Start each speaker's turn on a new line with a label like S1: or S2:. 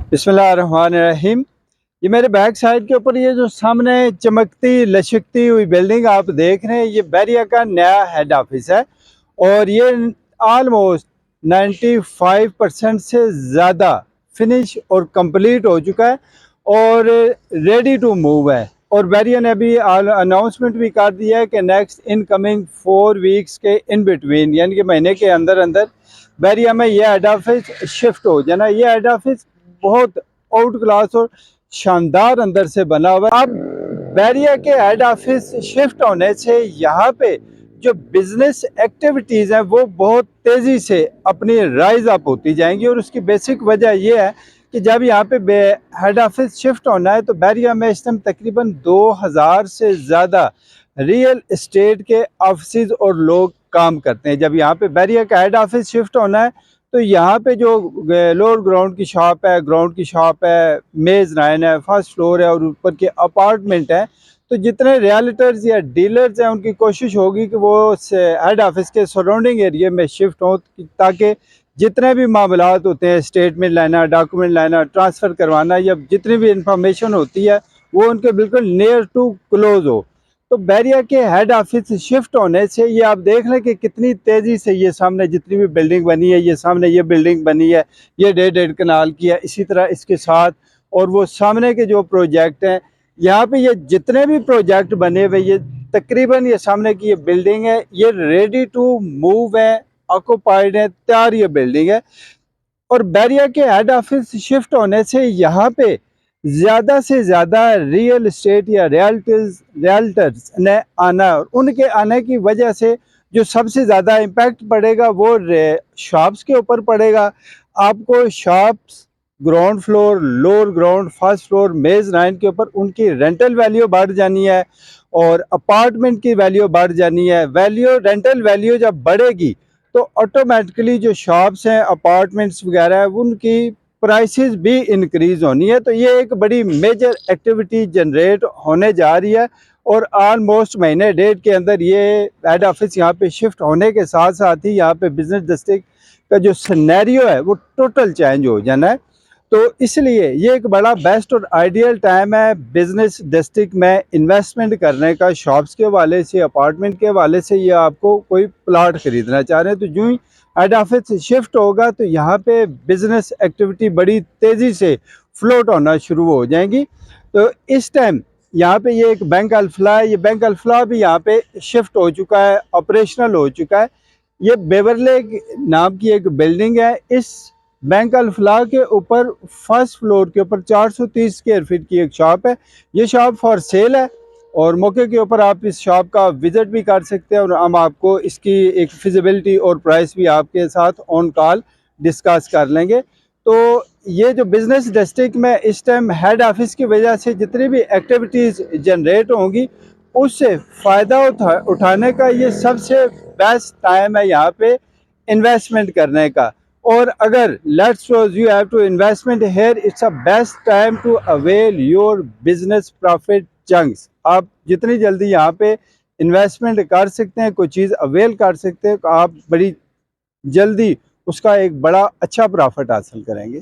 S1: बिस्मिल्लाहिर्रहमानिर्रहीम। ये मेरे बैक साइड के ऊपर ये जो सामने चमकती लचकती हुई बिल्डिंग आप देख रहे हैं, ये बैरिया का नया हेड ऑफिस है और ये आलमोस्ट 95% से ज़्यादा फिनिश और कंप्लीट हो चुका है और रेडी टू मूव है। और बैरिया ने अभी अनाउंसमेंट भी कर दिया है कि नेक्स्ट इनकमिंग 4 वीक्स के इन बिटवीन, यानी कि महीने के अंदर अंदर बैरिया में यह हेड ऑफिस शिफ्ट हो जाना। यह हेड ऑफिस बहुत आउट क्लास और शानदार अंदर से बना हुआ है। अब बैरिया के हेड ऑफिस शिफ्ट होने से यहाँ पे जो बिजनेस एक्टिविटीज़ हैं वो बहुत तेज़ी से अपनी राइज अप होती जाएंगी और उसकी बेसिक वजह यह है कि जब यहाँ पे हेड ऑफिस शिफ्ट होना है तो बैरिया में इस टाइम तकरीबन 2000 से ज़्यादा रियल इस्टेट के ऑफिस और लोग काम करते हैं। जब यहाँ पे बैरिया का हेड ऑफिस शिफ्ट होना है तो यहाँ पे जो लोअर ग्राउंड की शॉप है, ग्राउंड की शॉप है, मेज नाइन है, फर्स्ट फ्लोर है और ऊपर के अपार्टमेंट हैं, तो जितने रियल्टर्स या डीलर्स हैं उनकी कोशिश होगी कि वो हेड ऑफिस के सराउंडिंग एरिया में शिफ्ट हों ताकि जितने भी मामलात होते हैं, स्टेटमेंट लेना, डॉक्यूमेंट लेना, ट्रांसफ़र करवाना या जितनी भी इंफॉर्मेशन होती है वो उनके बिल्कुल नियर टू क्लोज हो। तो बैरिया के हेड ऑफिस शिफ्ट होने से ये आप देख लें कि कितनी तेज़ी से ये सामने जितनी भी बिल्डिंग बनी है, ये सामने ये बिल्डिंग बनी है, ये 1.5 कनाल की है, इसी तरह इसके साथ और वो सामने के जो प्रोजेक्ट हैं यहाँ पे ये जितने भी प्रोजेक्ट बने हुए, ये तकरीबन ये सामने की ये बिल्डिंग है, ये रेडी टू मूव है, ऑक्यूपाइड है, तैयार ये बिल्डिंग है। और बैरिया के हेड ऑफिस शिफ्ट होने से यहाँ पे ज़्यादा से ज़्यादा रियल इस्टेट या रियल्टर्स ने आना और उनके आने की वजह से जो सबसे ज़्यादा इम्पैक्ट पड़ेगा वो शॉप्स के ऊपर पड़ेगा। आपको shops ground floor, lower ground, first floor, मेज नाइन के ऊपर उनकी रेंटल वैल्यू बढ़ जानी है और अपार्टमेंट की वैल्यू बढ़ जानी है। रेंटल वैल्यू जब बढ़ेगी तो ऑटोमेटिकली जो शॉप्स हैं, अपार्टमेंट्स वगैरह है, उनकी प्राइसेस भी इंक्रीज होनी है। तो ये एक बड़ी मेजर एक्टिविटी जनरेट होने जा रही है और ऑलमोस्ट महीने डेढ़ के अंदर ये हेड ऑफिस यहाँ पे शिफ्ट होने के साथ साथ ही यहाँ पे बिजनेस डिस्ट्रिक्ट का जो सिनेरियो है वो टोटल चेंज हो जाना है। तो इसलिए ये एक बड़ा बेस्ट और आइडियल टाइम है बिजनेस डिस्ट्रिक्ट में इन्वेस्टमेंट करने का। शॉप्स के हवाले से, अपार्टमेंट के हवाले से, ये आपको कोई प्लाट खरीदना चाह रहे हैं तो यूँ ही हेड ऑफिस शिफ्ट होगा तो यहाँ पे बिजनेस एक्टिविटी बड़ी तेज़ी से फ्लोट होना शुरू हो जाएंगी। तो इस टाइम यहाँ पे ये एक बैंक अल्फला है, ये बैंक अल्फला भी यहाँ पे शिफ्ट हो चुका है, ऑपरेशनल हो चुका है। ये बेवरले नाम की एक बिल्डिंग है। इस बैंक अल्फला के ऊपर फर्स्ट फ्लोर के ऊपर 430 स्क्वायर फीट की एक शॉप है। ये शॉप फॉर सेल है और मौके के ऊपर आप इस शॉप का विज़िट भी कर सकते हैं और हम आपको इसकी एक फिजिबिलिटी और प्राइस भी आपके साथ ऑन कॉल डिस्कस कर लेंगे। तो ये जो बिज़नेस डिस्ट्रिक्ट में इस टाइम हेड ऑफिस की वजह से जितनी भी एक्टिविटीज़ जनरेट होंगी उससे फ़ायदा उठाने का ये सबसे बेस्ट टाइम है यहाँ पे इन्वेस्टमेंट करने का। और अगर let's suppose you have to investment here, it's a best time to avail your business profit chunks. आप जितनी जल्दी यहाँ पे इन्वेस्टमेंट कर सकते हैं, कोई चीज़ अवेल कर सकते हैं, तो आप बड़ी जल्दी उसका एक बड़ा अच्छा प्रॉफिट हासिल करेंगे।